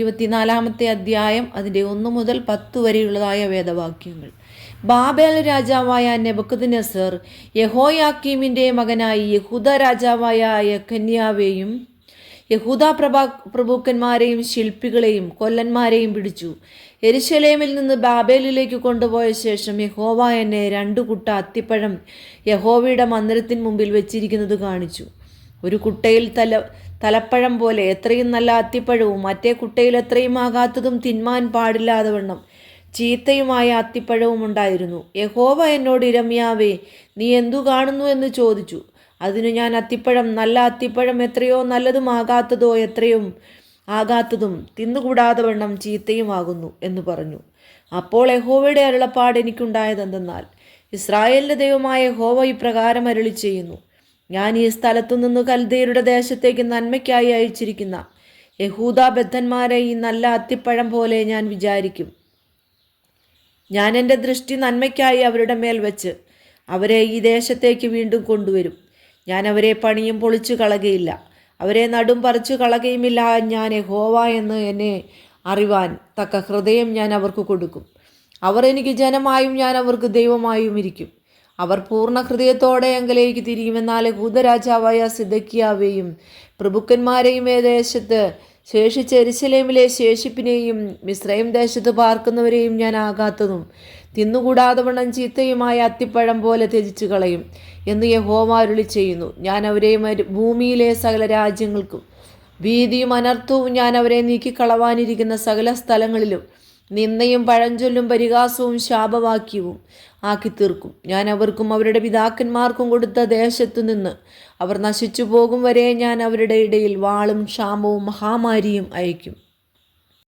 24-ാമത്തെ അധ്യായം അതിൻ്റെ 1 മുതൽ 10 വരെയുള്ളതായ വേദവാക്യങ്ങൾ. ബാബേൽ രാജാവായ നെബൂഖദ്നേസർ യെഹോയാക്കീമിൻ്റെ മകനായി യഹൂദ രാജാവായ യെഖന്യാവെയും യഹൂദ പ്രഭുക്കന്മാരെയും ശില്പികളെയും കൊല്ലന്മാരെയും പിടിച്ചു യെരുശലേമിൽ നിന്ന് ബാബേലിലേക്ക് കൊണ്ടുപോയ ശേഷം യഹോവ എന്നെ 2 കുട്ട അത്തിപ്പഴം യഹോവയുടെ മന്ദിരത്തിന് മുമ്പിൽ വെച്ചിരിക്കുന്നത് കാണിച്ചു. ഒരു കുട്ടയിൽ തലപ്പഴം പോലെ എത്രയും നല്ല അത്തിപ്പഴവും മറ്റേ കുട്ടയിൽ എത്രയും ആകാത്തതും തിന്മാൻ പാടില്ലാതെ വണ്ണം ചീത്തയുമായ അത്തിപ്പഴവും ഉണ്ടായിരുന്നു. യഹോവ എന്നോട്, ഇരമ്യാവേ, നീ എന്തു കാണുന്നു എന്ന് ചോദിച്ചു. അതിനു ഞാൻ, അത്തിപ്പഴം, നല്ല അത്തിപ്പഴം എത്രയോ നല്ലതും ആകാത്തതോ എത്രയും ആകാത്തതും തിന്നുകൂടാതെ വണ്ണം ചീത്തയുമാകുന്നു എന്ന് പറഞ്ഞു. അപ്പോൾ യഹോവയുടെ അരുളപ്പാട് എനിക്കുണ്ടായതെന്തെന്നാൽ, ഇസ്രായേലിൻ്റെ ദൈവമായ യഹോവ ഇപ്രകാരം അരുളി ചെയ്യുന്നു: ഞാൻ ഈ സ്ഥലത്തുനിന്ന് കൽദയരുടെ ദേശത്തേക്ക് നന്മയ്ക്കായി അയച്ചിരിക്കുന്ന യഹൂദാബദ്ധന്മാരെ ഈ നല്ല അത്തിപ്പഴം പോലെ ഞാൻ വിചാരിക്കും. ഞാൻ എൻ്റെ ദൃഷ്ടി നന്മയ്ക്കായി അവരുടെ മേൽ വെച്ച് അവരെ ഈ ദേശത്തേക്ക് വീണ്ടും കൊണ്ടുവരും. ഞാൻ അവരെ പണിയും പൊളിച്ചു കളകയില്ല, അവരെ നടും പറിച്ചു കളകയുമില്ല. ഞാൻ യഹോവ എന്ന് എന്നെ അറിവാൻ തക്ക ഹൃദയം ഞാൻ അവർക്ക് കൊടുക്കും. അവർ എനിക്ക് ജനമായും ഞാൻ അവർക്ക് ദൈവമായും ഇരിക്കും. അവർ പൂർണ്ണ ഹൃദയത്തോടെ എങ്കിലേക്ക് തിരിയുമെന്നാൽ യഹൂദരാജാവായ സിദെക്കീയാവെയും പ്രഭുക്കന്മാരെയും ദേശത്ത് ശേഷിച്ച യെരുശലേമിലെ ശേഷിപ്പിനെയും മിസ്രയീം ദേശത്ത് പാർക്കുന്നവരെയും ഞാൻ ആകാത്തതും തിന്നുകൂടാതെ വണ്ണം ചീത്തയുമായ അത്തിപ്പഴം പോലെ ത്യജിച്ചു കളയും എന്ന് യഹോവ അരുളി ചെയ്യുന്നു. ഞാൻ അവരെ ഭൂമിയിലെ സകല രാജ്യങ്ങൾക്കും ഭീതിയും അനർത്ഥവും ഞാൻ അവരെ നീക്കിക്കളവാനിരിക്കുന്ന സകല സ്ഥലങ്ങളിലും നിന്ദയും പഴഞ്ചൊല്ലും പരിഹാസവും ശാപവാക്യവും ആക്കി തീർക്കും. ഞാൻ അവർക്കും അവരുടെ പിതാക്കന്മാർക്കും കൊടുത്ത ദേശത്തു നിന്ന് അവർ നശിച്ചു പോകും വരെ ഞാൻ അവരുടെ ഇടയിൽ വാളും ക്ഷാമവും മഹാമാരിയും അയക്കും.